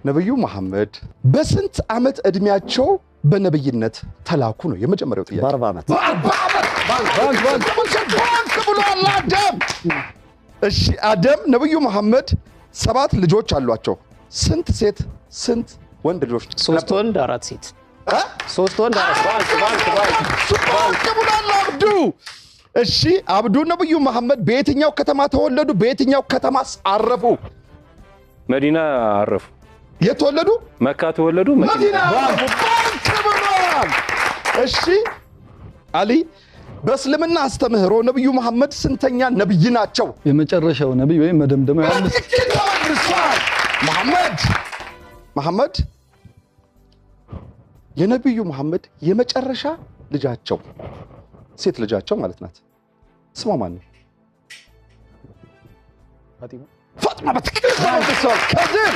ነብዩ መሐመድ በስንት ዓመት እድሜያቸው በነብይነት ተላኩ ነው የመጀመሪያው ጥያቄ። በ40 ዓመት ባንክ ብሏል አደም። እሺ አደም ነብዩ መሐመድ 7 ልጆች አሏቸው። ስንት ሴት ስንት ወንድ ልጆች? 3 ወንድ 4 ሴት። 3 ወንድ 4 ባንክ ብሏል አብዱ። እሺ አብዱ ነብዩ መሐመድ በየትኛው ከተማ ተወለዱ? በየትኛው ከተማስ አረፉ? መዲና አረፉ። የት ተወለዱ? መካ ተወለዱ። መዲና ባንክ ብሏል። እሺ አሊ በእስልምና አስተምህሮ ነብዩ መሐመድ ስንተኛ ነብይ ናቸው? የመጨረሻው ነብይ ወይ መደምደሚያ መሐመድ የነብዩ መሐመድ የመጨረሻ ልጃቸው ሴት ልጃቸው ማለት ናት። ስሟ ማን ነው? ፋጢማ በትክክል ከድር